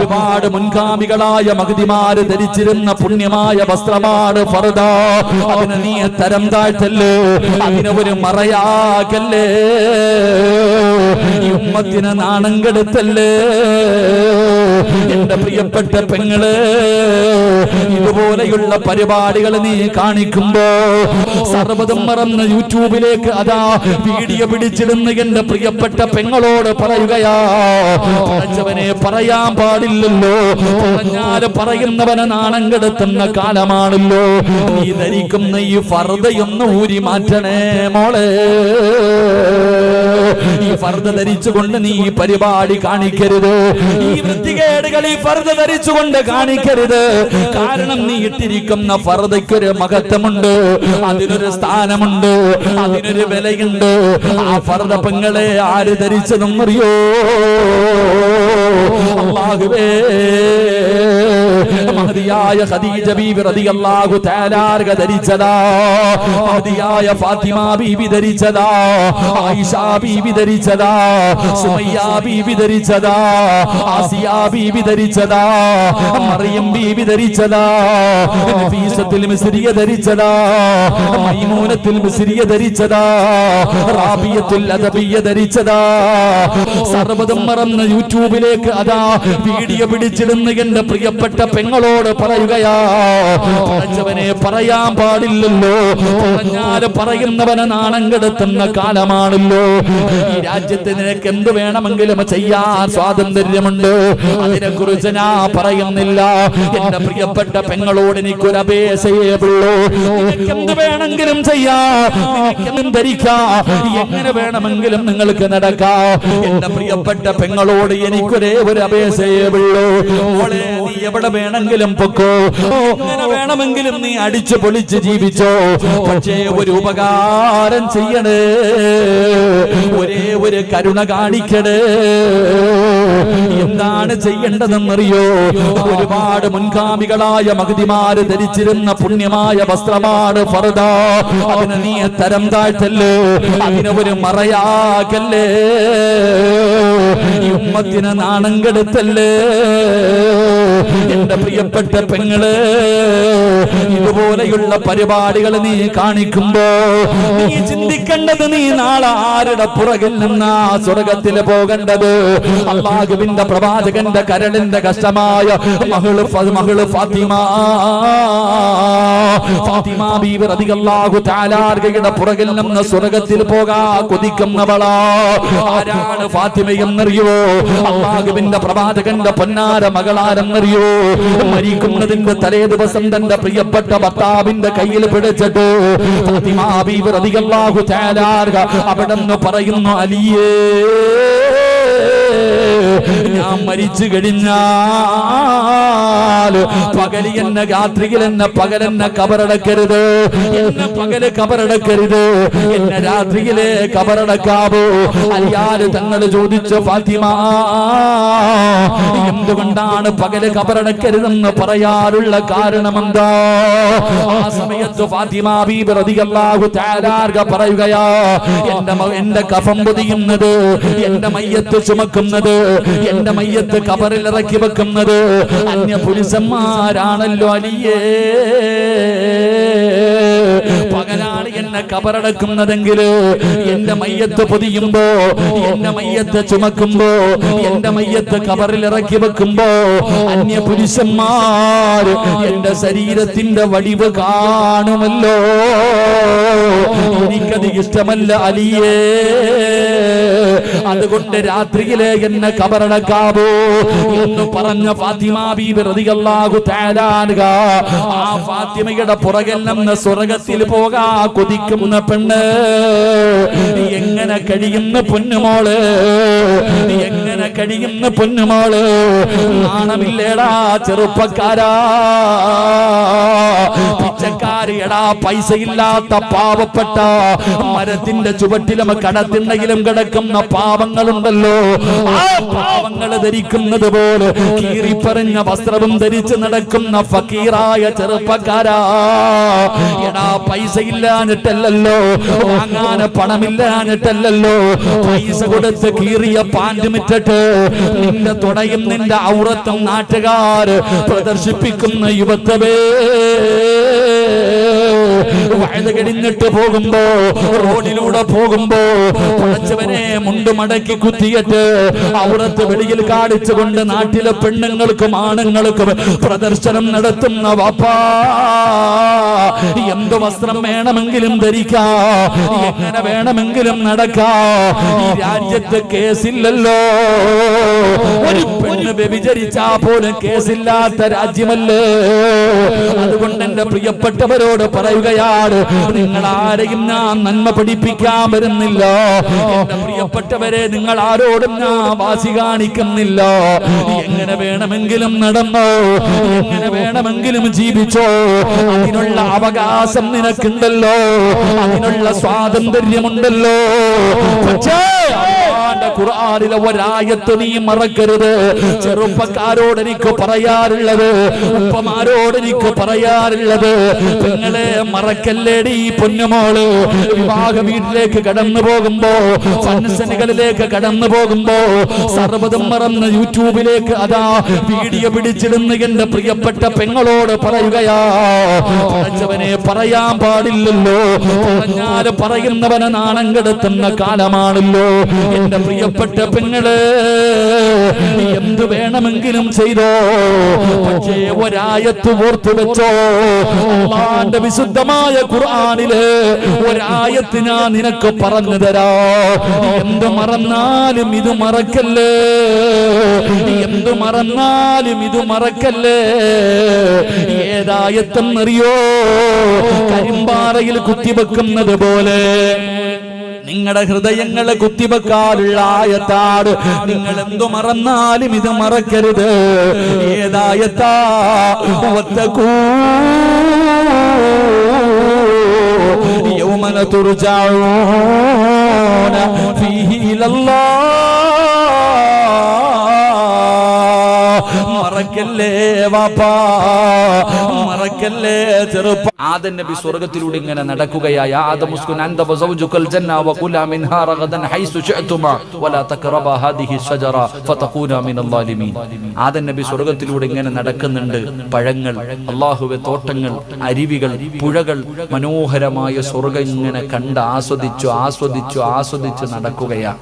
ഒരുപാട് മുൻഗാമികളായ മഹദിമാര് ധരിച്ചിരുന്ന പുണ്യമായ വസ്ത്രമാണ് ഫർദ. അതിനെ നീ തരം താഴ്ത്തല്ലേ, അതിനെ ഒരു മറയാക്കല്ലേ, ഈ ഉമ്മത്തിനെ നാണം കെടുത്തല്ലേ. എന്റെ പ്രിയപ്പെട്ട പെങ്ങള്, ഇതുപോലെയുള്ള പരിപാടികൾ നീ കാണിക്കുമ്പോ സർവ്വതും മറന്ന് യൂട്യൂബിലേക്ക് അതാ വീഡിയോ പിടിച്ചിടുന്ന എന്റെ പ്രിയപ്പെട്ട പെങ്ങളോട് പറയുകയാ, പറഞ്ഞവനെ പറയാൻ പാടില്ലല്ലോ, പറഞ്ഞാല് പറയുന്നവനെ നാണം കെടുത്തുന്ന കാലമാണല്ലോ. നീ ധരിക്കുന്ന ഈ ഫർദയൊന്ന് ഊരി മാറ്റണേ മോളെ. ഈ ഫർദ ധരിച്ചുകൊണ്ട് നീ ഈ പരിപാടി കാണിക്കരുത്. ഈ വൃത്തികേടുകൾ ഈ ഫർദ ധരിച്ചുകൊണ്ട് കാണിക്കരുത്. കാരണം നീ ഇട്ടിരിക്കുന്ന ഫർദയ്ക്കൊരു മഹത്വമുണ്ട്, അതിനൊരു സ്ഥാനമുണ്ട്, അതിനൊരു വിലയുണ്ട്. ആ ഫർദ പെങ്ങളെ ആര് ധരിച്ചതെന്നറിയോ? അല്ലാഹുവേ, മഹദിയായ ഖദീജ ബീബി റളിയല്ലാഹു തആല അൻഹ ധരിച്ചതാ, മഹദിയായ ഫാത്തിമ ബീബി ധരിച്ചതാ, ആയിഷ ബീബി ധരിച്ചതാ, സുമയ്യ ബീബി ധരിച്ചതാ, ആസിയ ബീബി ധരിച്ചതാ, മറിയം ബീബി ധരിച്ചതാ, നഫീസത്തുൽ മിസ്രിയ ധരിച്ചതാ, മൈമൂനത്തുൽ മിസ്രിയ ധരിച്ചതാ, റാബിയത്തുൽ അദബിയ ധരിച്ചതാ. സർവ്വതും മറന്ന് യൂട്യൂബിലേക്ക് അതാ വീഡിയോ പിടിച്ചിടുന്ന എന്റെ പ്രിയപ്പെട്ട പെങ്ങളോട് പറയുകയാ, പറഞ്ഞവനെ പറയാൻ പാടില്ലല്ലോ, പറഞ്ഞാല് പറയുന്നവനെ നാണം കെടുത്തുന്ന കാലമാണല്ലോ. ഈ രാജ്യത്ത് നിനക്ക് എന്ത് വേണമെങ്കിലും ചെയ്യാൻ സ്വാതന്ത്ര്യമുണ്ട്, അതിനെ കുറിച്ച് ഞാൻ പറയുന്നില്ല. എന്റെ പ്രിയപ്പെട്ട പെങ്ങളോട് എനിക്കൊരു അപേക്ഷയേ ഉള്ളൂ, നിനക്ക് എന്ത് വേണമെങ്കിലും ചെയ്യാം, നിനക്കെന്തും ധരിക്കാം, എങ്ങനെ വേണമെങ്കിലും നിങ്ങൾക്ക് നടക്കാം. എന്റെ പ്രിയപ്പെട്ട പെങ്ങളോട് എനിക്കൊരേ ഒരു അപേക്ഷയേ ഉള്ളൂ, മോളെ നീ എവിടെ വേണമെങ്കിലും പൊക്കോ, എങ്ങനെ വേണമെങ്കിലും നീ അടിച്ചു പൊളിച്ച് ജീവിച്ചോ, പക്ഷേ ഒരു ഉപകാരം ചെയ്യണേ, ഒരേ ഒരു കരുണ കാണിക്കണേ. എന്താണ് ചെയ്യേണ്ടതെന്നറിയോ? ഒരുപാട് മുൻഗാമികളായ മഹദിമാര് ധരിച്ചിരുന്ന പുണ്യമായ വസ്ത്രമാണ് ഫർദ. അതിനെ നീ തരം താഴ്ത്തല്ലേ, അതിനെ ഒരു മറയാക്കല്ലേ, ഈ ഉമ്മത്തിനെ നാണം കെടുത്തല്ലേ. എന്റെ പ്രിയപ്പെട്ട പെങ്ങള്, ഇതുപോലെയുള്ള പരിപാടികൾ നീ കാണിക്കുമ്പോ നീ ചിന്തിക്കേണ്ടത്, നീ നാളെ ആരുടെ പുറകിൽ നിന്നാ സ്വർഗത്തിൽ പോകേണ്ടത്? അല്ലാഹുവിന്റെ പ്രവാചകന്റെ കരളിന്റെ കഷ്ടമായ മകള് ഫാത്തിമ ബീവി റളിയല്ലാഹു തആല അൻഹയുടെ പുറകിൽ നിന്ന് സ്വർഗത്തിൽ പോകാ കൊതിക്കുന്നവളാ. ആരാണ് ഫാത്തിമയെന്നറിയോ? അല്ലാഹുവിന്റെ പ്രവാചകന്റെ പൊന്നാര മകളാരെന്നറിയോ? മരിക്കുന്നതിന്റെ തലേ ദിവസം തന്റെ പ്രിയപ്പെട്ട ഭർത്താവിന്റെ കയ്യിൽ പിടിച്ചിട്ട് ഫാത്തിമ ബീവി റളിയല്ലാഹു തആല അൻഹ അവിടെന്ന് പറയുന്നു, അലിയേ, ഞാൻ മരിച്ചു കഴിഞ്ഞാൽ പകല് എന്നെ, രാത്രിയിൽ എന്നെ, പകലെന്നെ കബറടക്കരുത്, എന്നെ പകല് കബറടക്കരുത്, എന്നെ രാത്രിയിലെ കബറടക്കാവോ? അലിയാല് തങ്ങൾ ചോദിച്ചു, ഫാത്തിമ എന്തുകൊണ്ടാണ് പകല് കബറടക്കരുതെന്ന് പറയാനുള്ള കാരണമെന്താ? ആ സമയത്ത് ഫാത്തിമ ബീബി റളിയല്ലാഹു തആല അൻഹ പറയുകയാ, എന്റെ കഫം പൊതിയുന്നത്, എന്റെ മയ്യത്ത് ചുമക്കുന്നത്, എന്റെ മയ്യത്ത് കബറിൽ ഇറക്കി വെക്കുന്നത് അന്യ പുരുഷന്മാരാണല്ലോ അലിയേ. പകലാണ് എന്നെ കബറടക്കുന്നതെങ്കിൽ എന്റെ മയ്യത്ത് പൊതിയുമ്പോ, എന്റെ മയ്യത്ത് ചുമക്കുമ്പോ, എന്റെ മയ്യത്ത് കബറിൽ ഇറക്കി വെക്കുമ്പോ അന്യ പുരുഷന്മാർ എന്റെ ശരീരത്തിന്റെ വടിവ് കാണുമല്ലോ. എനിക്കത് ഇഷ്ടമല്ല അലിയേ. അതുകൊണ്ട് രാത്രിയിലെ എന്നെ കബറടക്കാവോ എന്ന് പറഞ്ഞ ഫാത്തിമ ബീബി റളിയല്ലാഹു തആല അൻഹ ആ ഫാത്തിമയുടെ പുറകിൽ നിന്ന് സ്വർഗ്ഗത്തിൽ പോകാ കൊതിക്കുന്ന പെണ്ണ് എങ്ങനെ കഴിയുന്ന പൊന്നുമോള്, എങ്ങനെ കഴിയുന്ന പൊന്നുമോള്? നാണമില്ലേടാ ചെറുപ്പക്കാരാ? പിച്ചക്കാരി എടാ പൈസയില്ലാത്ത പാവപ്പെട്ട മരത്തിന്റെ ചുവട്ടിലും കടത്തിണ്ടെങ്കിലും കിടക്കുന്ന പാവങ്ങളുണ്ടല്ലോ, ആ പാവങ്ങൾ ധരിക്കുന്നത് പോലെ കീറിപ്പറഞ്ഞ വസ്ത്രവും ധരിച്ച് നടക്കുന്ന ഫക്കീറായ ചെറുപ്പക്കാരാ, എടാ പൈസയില്ലാഞ്ഞിട്ടല്ലോ, വാങ്ങാൻ പണമില്ലാഞ്ഞിട്ടല്ലോ, പൈസ കൊടുത്ത് കീറിയ പാൻറ് മിറ്റിട്ട് നിന്റെ തുടയും നിന്റെ ഔറത്തും നാട്ടുകാർ പ്രദർശിപ്പിക്കുന്ന യുവത്വേ, വഴുത് കഴിഞ്ഞിട്ട് പോകുമ്പോ റോഡിലൂടെ പോകുമ്പോ പടച്ചവനെ മുണ്ട് മടക്കി കുത്തിയിട്ട് ഔറത്ത് വെളിയിൽ കാണിച്ചുകൊണ്ട് നാട്ടിലെ പെണ്ണുങ്ങൾക്കും ആണുങ്ങൾക്കും പ്രദർശനം നടത്തുന്ന വാപ്പാ, എന്ത് വസ്ത്രം വേണമെങ്കിലും ധരിക്കാ, എങ്ങനെ വേണമെങ്കിലും നടക്കാ, ഈ രാജ്യത്ത് കേസില്ലല്ലോ. ഒരു പെണ്ണ് വ്യഭിചരിച്ചാ പോലും കേസില്ലാത്ത രാജ്യമല്ലേ. അതുകൊണ്ട് എന്റെ പ്രിയപ്പെട്ടവരോട് പറയുകയാണ്, നിങ്ങൾ ആരെയും ഞാൻ നന്മ പഠിപ്പിക്കാൻ വരുന്നില്ല. എന്റെ പ്രിയപ്പെട്ടവരെ, നിങ്ങൾ ആരോടും ഞാൻ വാശി കാണിക്കുന്നില്ല. എങ്ങനെ വേണമെങ്കിലും നടന്നോ, എങ്ങനെ വേണമെങ്കിലും ജീവിച്ചോ, അതിനുള്ള അവകാശം നിനക്കുണ്ടല്ലോ, അതിനുള്ള സ്വാതന്ത്ര്യമുണ്ടല്ലോ. പക്ഷേ ഖുർആനിലെ ഒരായത്ത് നീ മറക്കരുത്. ചെറുപ്പക്കാരോട് എനിക്ക് പറയാറുള്ളത്, ഉപ്പമാരോട് എനിക്ക് പറയാറുള്ളത്, നിങ്ങളെ മറക്കല്ലേടി പൊന്നുമോള്. വിവാഹ വീട്ടിലേക്ക് കടന്നു പോകുമ്പോ, ഫംഗ്ഷനുകളിലേക്ക് കടന്നു പോകുമ്പോ സർവ്വതും മറന്ന് യൂട്യൂബിലേക്ക് അതാ വീഡിയോ പിടിച്ചിടുന്ന എന്റെ പ്രിയപ്പെട്ട പെങ്ങളോട് പറയുകയാ, പഠിച്ചവനെ പറയാൻ പാടില്ലല്ലോ, പറഞ്ഞാല് പറയുന്നവനെ നാണം കെടുത്തുന്ന കാലമാണല്ലോ. എന്റെ പ്രിയപ്പെട്ട പെങ്ങള്, എന്തു വേണമെങ്കിലും ചെയ്തോ, പക്ഷേ ഒരായത്ത് ഓർത്തു വെച്ചോ. അല്ലാഹുവിന്റെ വിശുദ്ധമായ ഖുർആനില് ഒരായത്ത് ഞാൻ നിനക്ക് പറഞ്ഞു തരാ. എന്ത് മറന്നാലും ഇത് മറക്കല്ലേ, എന്ത് മറന്നാലും ഇത് മറക്കല്ലേ. ഏതായത്തെന്നറിയോ? കരിമ്പാറയിൽ കുത്തിവെക്കുന്നത് പോലെ നിങ്ങളുടെ ഹൃദയങ്ങളെ കുത്തിവെക്കാനുള്ള ആയത്താണ്. നിങ്ങൾ എന്തു മറന്നാലും ഇത് മറക്കരുത്. ഏതായത്താ? വത്തഖൂ യൗമന തുർജഊന ഫീഹി ഇലല്ലാഹ്. മറക്കല്ലേ വാപ്പാ, മറക്കല്ലേ ചെറുപ്പ. ആദം നബി സ്വർഗ്ഗത്തിലൂടെ ഇങ്ങനെ നടക്കുകയായി. ആദമുസ്കുൻ അൻത വസൗജുകൽ ജന്ന വകുലാ മിൻഹാ റഗദൻ ഹൈസു ശഅതുമാ വലാ തഖറബാ ഹാദിഹി ശജറ ഫതകൂനാ മിനൽ ളാലിമീൻ. ആദം നബി സ്വർഗ്ഗത്തിലൂടെ ഇങ്ങനെ നടക്കുന്നുണ്ട്. പഴങ്ങൾ, അല്ലാഹുവേ തോട്ടങ്ങൾ, അരുവികൾ, പുഴകൾ, മനോഹരമായ സ്വർഗ്ഗം ഇങ്ങനെ കണ്ട് ആസ്വദിച്ചു ആസ്വദിച്ചു ആസ്വദിച്ചു നടക്കുകയാ.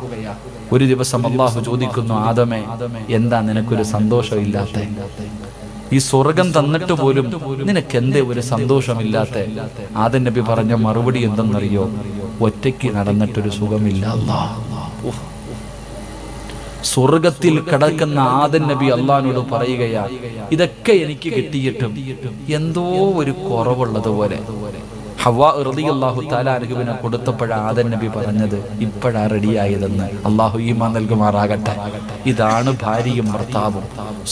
ഒരു ദിവസം അല്ലാഹു ചോദിക്കുന്നു, ആദമേ, എന്താ നിനക്കൊരു സന്തോഷമില്ലാത്ത? ഈ സ്വർഗം തന്നിട്ട് പോലും നിനക്ക് എന്തേ ഒരു സന്തോഷമില്ലാത്ത? ആദം നബി പറഞ്ഞ മറുപടി എന്തെന്നറിയോ? ഒറ്റയ്ക്ക് നടന്നിട്ടൊരു സുഖമില്ല. സ്വർഗത്തിൽ കിടക്കുന്ന ആദം നബി അള്ളാഹിനോട് പറയുകയാ, ഇതൊക്കെ എനിക്ക് കിട്ടിയിട്ടും എന്തോ ഒരു കുറവുള്ളതുപോലെ. ഹവ്വാ റളിയല്ലാഹു തആല അൻഹുവിനെ കൊടുത്തപ്പോഴാണ് ആദം നബി പറഞ്ഞത്, ഇപ്പോഴാ റെഡിയായതെന്ന്. അള്ളാഹു ഈമാൻ നൽകുമാറാകട്ടെ. ഇതാണ് ഭാര്യയും ഭർത്താവും.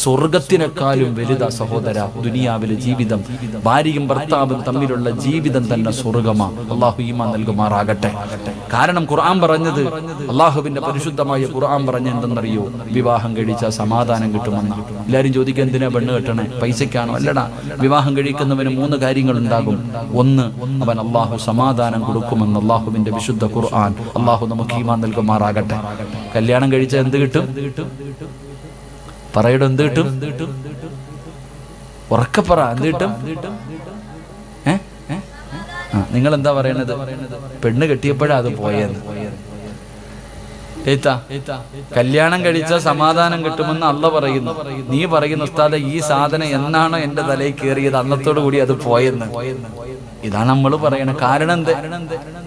സ്വർഗത്തിനേക്കാളും വലുതാ സഹോദര ദുനിയാവിലെ ജീവിതം. ഭാര്യയും ഭർത്താവും തമ്മിലുള്ള ജീവിതം തന്നെ സ്വർഗമാണ്. അള്ളാഹു ഈമാൻ നൽകുമാറാകട്ടെ. കാരണം ഖുർആൻ പറഞ്ഞത്, അള്ളാഹുവിന്റെ പരിശുദ്ധമായ ഖുർആൻ പറഞ്ഞ എന്തെന്നറിയോ? വിവാഹം കഴിച്ചാൽ സമാധാനം കിട്ടുമെന്ന. എല്ലാവരും ചോദിക്കുക, എന്തിനാ പെണ്ണ് കെട്ടണേ? പൈസക്കാണോ? അല്ലടാ. വിവാഹം കഴിക്കുന്നവന് 3 കാര്യങ്ങൾ ഉണ്ടാകും. ഒന്ന്, അവൻ അള്ളാഹു സമാധാനം കൊടുക്കുമെന്ന് അള്ളാഹുവിന്റെ വിശുദ്ധ ഖുർആൻ. അള്ളാഹു നമുക്ക് ഈമാൻ നൽകുമാറാകട്ടെ. കല്യാണം കഴിച്ചാൽ എന്ത് കിട്ടും? പറയടോ, എന്ത് കിട്ടും? ഉറക്കപ്പറ, എന്ത് കിട്ടും? നിങ്ങൾ എന്താ പറയണത്? പെണ്ണ് കെട്ടിയപ്പോഴാ അത് പോയെന്ന്. കല്യാണം കഴിച്ച സമാധാനം കിട്ടുമെന്ന് അള്ള പറയുന്നു. നീ പറയുന്നു, ഉസ്താദേ, ഈ സാധനം എന്നാണോ എന്റെ തലയിൽ കയറിയത് അന്നത്തോടു കൂടി അത് പോയെന്ന്. ഇതാണ് നമ്മൾ പറയണത്.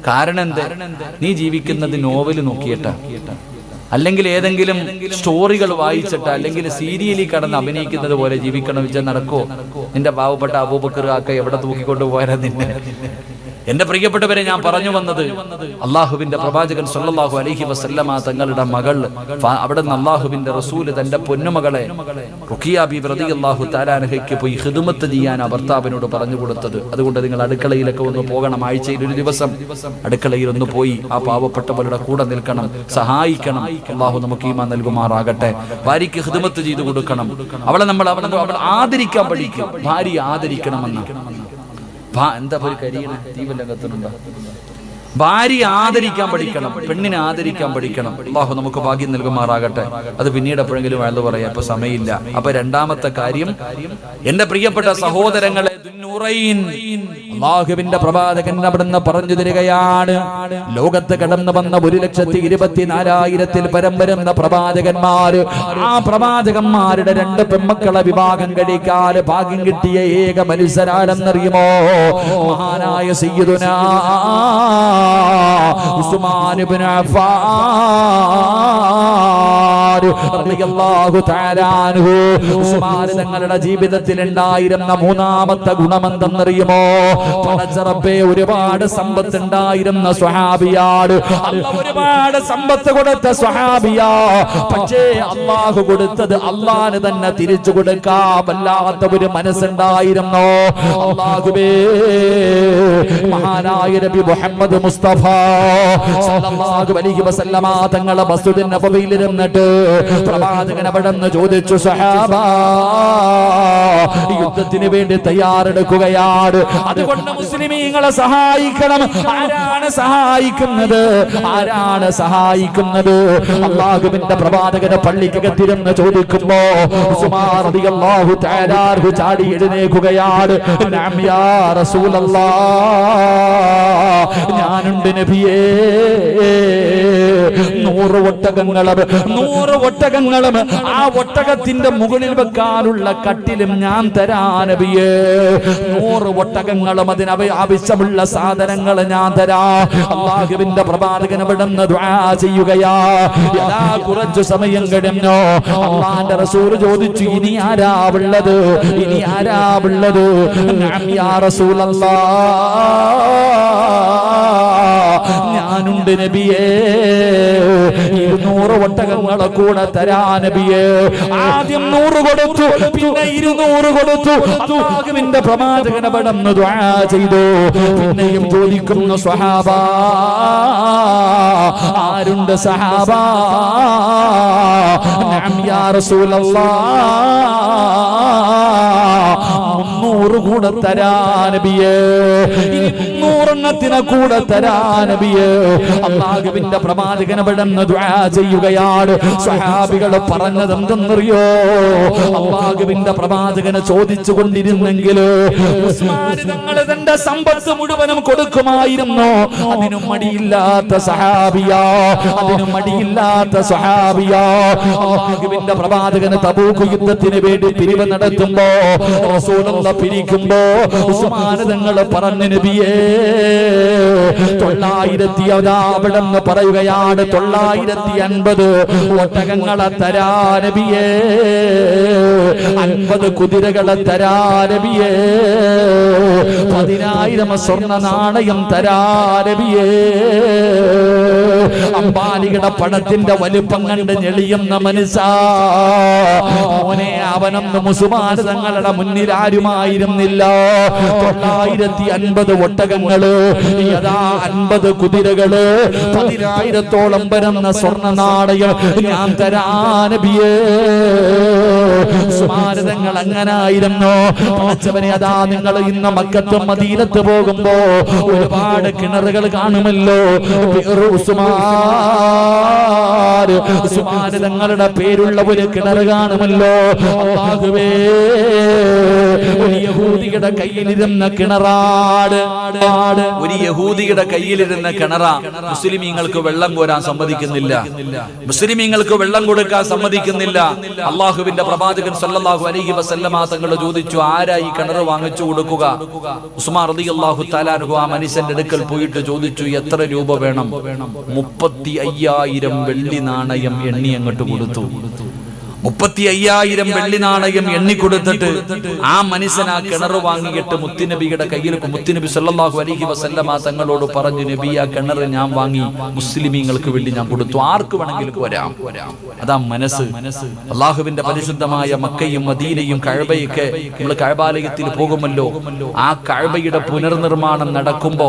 കാരണം എന്ത്? നീ ജീവിക്കുന്നത് നോവല് നോക്കിയിട്ടാ, അല്ലെങ്കിൽ ഏതെങ്കിലും സ്റ്റോറികൾ വായിച്ചിട്ട്, അല്ലെങ്കിൽ സീരിയലിൽ കടന്ന് അഭിനയിക്കുന്നത് പോലെ ജീവിക്കണം വെച്ചാൽ നടക്കോ? നിന്റെ പാവപ്പെട്ട അബൂബക്കർ ആക്ക എവിടെ തൂക്കിക്കൊണ്ട് പോയാലും നിന്നെ എന്റെ പ്രിയപ്പെട്ടവരെ, ഞാൻ പറഞ്ഞു വന്നത് അള്ളാഹുവിന്റെ പ്രവാചകൻ സല്ലല്ലാഹു അലൈഹി വസല്ലമ തങ്ങളുടെ മകൾ, അവിടെ നിന്ന് അള്ളാഹുവിന്റെ റസൂല് തന്റെ പൊന്നുമകളെ റുഖിയ ബീബി റളിയല്ലാഹു തആല അൻഹയ്ക്ക് പോയി ഖിദ്മത്ത് ചെയ്യാൻ ഭർത്താവിനോട് പറഞ്ഞു കൊടുത്തത്. അതുകൊണ്ട് നിങ്ങൾ അടുക്കളയിലൊക്കെ ഒന്ന് പോകണം, ആഴ്ചയിൽ ഒരു ദിവസം അടുക്കളയിൽ ഒന്ന് പോയി ആ പാവപ്പെട്ടവരുടെ കൂടെ നിൽക്കണം, സഹായിക്കണം. അള്ളാഹു നമുക്ക് ഈമാൻ നൽകുമാറാകട്ടെ. ഭാര്യയ്ക്ക് ഖിദ്മത്ത് ചെയ്തു കൊടുക്കണം. അവളെ നമ്മൾ ആദരിക്കാൻ പഠിക്കും. ഭാര്യ ആദരിക്കണമെന്ന് എന്താ ഒരു കരിയണ തീവല്ല കത്തുന്നുണ്ടോ? ഭാര്യ ആദരിക്കാൻ പഠിക്കണം, പെണ്ണിനെ ആദരിക്കാൻ പഠിക്കണം. അല്ലാഹു നമുക്ക് ഭാഗ്യം നൽകുമാറാകട്ടെ. അത് പിന്നീട് എപ്പോഴെങ്കിലും വേണ്ടത് പറയാം, ഇപ്പൊ സമയമില്ല. അപ്പൊ രണ്ടാമത്തെ കാര്യം, എന്റെ പ്രിയപ്പെട്ട സഹോദരങ്ങളെ, അല്ലാഹുവിന്റെ പ്രവാചകൻ അവിടുന്ന് പറഞ്ഞു തരികയാണ്, ലോകത്ത് കടന്നു വന്ന 1,24,000 പരം വരുന്ന പ്രവാചകന്മാര്, ആ പ്രവാചകന്മാരുടെ 2 പെൺമക്കളെ വിവാഹം കഴിക്കാൻ ഭാഗ്യം കിട്ടിയ ഏക മനുഷ്യരാണെന്നറിയുമോ? മഹാനായ സയ്യിദുനാ ഉസ്മാൻ ഇബ്നു അഫ്ഫാൻ റളിയല്ലാഹു തആല അൻഹു. ഉസ്മാൻ തങ്ങളുടെ ജീവിതത്തിൽ ഉണ്ടായിരുന്ന 3ാമത്തെ ഗുണമെന്തെന്നറിയുമോ? പടച്ചറബ്ബേ, ഒരുപാട് സമ്പത്ത് ഉണ്ടായിരുന്ന സ്വഹാബിയാണ്. അല്ലാഹു ഒരുപാട് സമ്പത്ത് കൊടുത്ത സ്വഹാബിയാ. പക്ഷേ അല്ലാഹു കൊടുത്തത് അല്ലാഹുവിന് തന്നെ തിരിച്ചു കൊടുക്കാൻ വല്ലാത്ത ഒരു മനസ്സുണ്ടായിരുന്നു. അല്ലാഹുവേ, മഹാനായ നബി മുഹമ്മദ് മുസ്തഫ സല്ലല്ലാഹു അലൈഹി വസല്ലമ തങ്ങളെ മസ്ജിദുൻ നബവിയിൽ ഇരുന്നിട്ട് പ്രവാചകൻ അവിടുന്ന് ചോദിച്ചു, സഹാബ, യുദ്ധത്തിന് വേണ്ടി തയ്യാറെടുക്കുകയാണ്, അതുകൊണ്ട് മുസ്ലിമീങ്ങളെ സഹായിക്കണം. ആരാണ് സഹായിക്കുന്നത്? ആരാണ് സഹായിക്കുന്നത്? അല്ലാഹുവിന്റെ പ്രവാചകനെ പള്ളിക്കകത്തിരുന്ന് ചോദിക്കുമ്പോ ഉസ്മാൻ റളിയല്ലാഹു തആല അൻഹു ചാടി എഴുന്നേൽക്കുകയാണ്. നഅം യാ റസൂലല്ലാഹ്, ഞാനുണ്ട് നബിയേ. 100 ഒട്ടകങ്ങളും ആ ഒട്ടകത്തിന്റെ മുകളിൽ വെക്കാനുള്ള കട്ടിലും ഞാൻ തരാ നബിയേ. 100 ഒട്ടകങ്ങളും അതിന് ആവശ്യമുള്ള സാധനങ്ങൾ ഞാൻ തരാ. അല്ലാഹുവിന്റെ പ്രവാചകൻ അവിടുന്ന് ദുആ ചെയ്യുകയാ. കുറച്ചു സമയം കഴിഞ്ഞോ അല്ലാഹുവിന്റെ റസൂൽ ചോദിച്ചു, ഇനി ആരാ ഉള്ളത്? ഇനി ആരാ ഉള്ളത്? നഅം യാ റസൂലല്ലാഹ്, ഞാനുണ്ട് നബിയേ. 200 ഒട്ടകങ്ങളെ കൂടെ തരാ നബിയേ. ആദ്യം 100 കൊടുത്തു, പിന്നെ 200 കൊടുത്തു. അല്ലാഹുവിന്റെ പ്രവാചകൻ അവിടുന്ന് ദുആ ചെയ്തു. പിന്നെയും ചോദിക്കുന്നു, സ്വഹാബ, ആരുണ്ട് സഹാബ? നഅം യാ റസൂലല്ലാഹ്, 300 കൂടെ തരാ നബിയേ. 300 കൂടെ തരാ നബിയേ. അല്ലാഹുവിന്റെ പ്രവാചകൻ അവിടുന്ന് ദുആ ചെയ്യുകയാണ്. സ്വഹാബികൾ പറഞ്ഞത് എന്തെന്നറിയോ? അല്ലാഹുവിന്റെ പ്രവാചകനെ ചോദിച്ചു കൊണ്ടിരുന്നെങ്കിൽ ഉസ്മാൻ തങ്ങൾ തന്റെ സമ്പത്ത് മുഴുവനും കൊടുക്കുമായിരുന്നു. അതിനും മടിയില്ലാത്ത സഹാബിയാ, അതിനും മടിയില്ലാത്ത സഹാബിയാ. അല്ലാഹുവിന്റെ പ്രവാചകന് തബൂക്ക് യുദ്ധത്തിന് വേണ്ടി പിരിവ് നടത്തുമ്പോ, റസൂലുള്ളാഹി പിരിക്കുമ്പോ ഉസ്മാൻ തങ്ങൾ പറഞ്ഞു, നബിയേ, 900 അവിടെന്ന് പറയുകയാണ്, 950 ഒട്ടകങ്ങളെ തരാ നബിയേ. 50 കുതിരകളെ തരാ നബിയേ. 10,000 സ്വർണ്ണ നാണയം തരാ നബിയേ. അംബാനിയുടെ പണത്തിന്റെ വലിപ്പം കണ്ട് ഞെളിയുന്ന മനസ്സാ മോനെ. അവനൊന്നും ഉസ്മാൻ തങ്ങളുടെ മുന്നിൽ ആരുമായിരുന്നില്ല. 950 ഒട്ടകങ്ങള്, 50 കുതിരകള്, 10,000-ഓളം വരുന്ന സ്വർണ്ണ നാണയം ഞാൻ തരാ നബിയേ. ഉസ്മാൻ തങ്ങൾ അങ്ങനായിരുന്നു. പടച്ചവനെ, അതാ നിങ്ങൾ ഇന്ന് മക്കത്തും മദീനത്ത് പോകുമ്പോ ഒരുപാട് കിണറുകൾ കാണുമല്ലോ. ഉസ്മാൻ തങ്ങളുടെ പേരുള്ള ഒരു കിണർ കാണുമല്ലോ. അല്ലാഹുവേ, ഒരു യഹൂദിയുടെ കയ്യിലിരുന്ന കിണറാട്, ഒരു യഹൂദിയുടെ കയ്യിലിരുന്ന കിണറാ. മുസ്ലിമീങ്ങൾക്ക് വെള്ളം കോരാൻ സമ്മതിക്കുന്നില്ല, മുസ്ലിമീങ്ങൾക്ക് വെള്ളം കൊടുക്കാൻ സമ്മതിക്കുന്നില്ല. അല്ലാഹുവിന്റെ പ്രവാചകൻ സല്ലല്ലാഹു അലൈഹി വസല്ലമ തങ്ങൾ ചോദിച്ചു, ആരാ ഈ കിണർ വാങ്ങിച്ചു കൊടുക്കുക? ഉസ്മാൻ റളിയല്ലാഹു തആല അൻഹു ആ മനുഷ്യന്റെ അടുക്കൽ പോയിട്ട് ചോദിച്ചു, എത്ര രൂപ വേണം? 35,000 വെള്ളി നാണയം എണ്ണി അങ്ങോട്ട് കൊടുത്തു. 35,000 വെള്ളി നാണയം എണ്ണിക്കൊടുത്തിട്ട് ആ മനുഷ്യൻ ആ കിണർ വാങ്ങിയിട്ട് മുത്തുനബിയുടെ കയ്യിൽ മുത്തുനബി സല്ലല്ലാഹു അലൈഹി വസല്ലമ തങ്ങളോട് പറഞ്ഞു, നബി ആ കിണർ ഞാൻ വാങ്ങി മുസ്ലിമീങ്ങൾക്ക് വേണ്ടി ഞാൻ കൊടുത്തു, ആർക്ക് വേണമെങ്കിലും വരാം. അതാ മനസ്സ്. അള്ളാഹുവിന്റെ പരിശുദ്ധമായ മക്കയും മദീനയും കഅബയൊക്കെ നമ്മൾ കഅബാലയത്തിൽ പോകുമല്ലോ, ആ കഅബയുടെ പുനർനിർമ്മാണം നടക്കുമ്പോ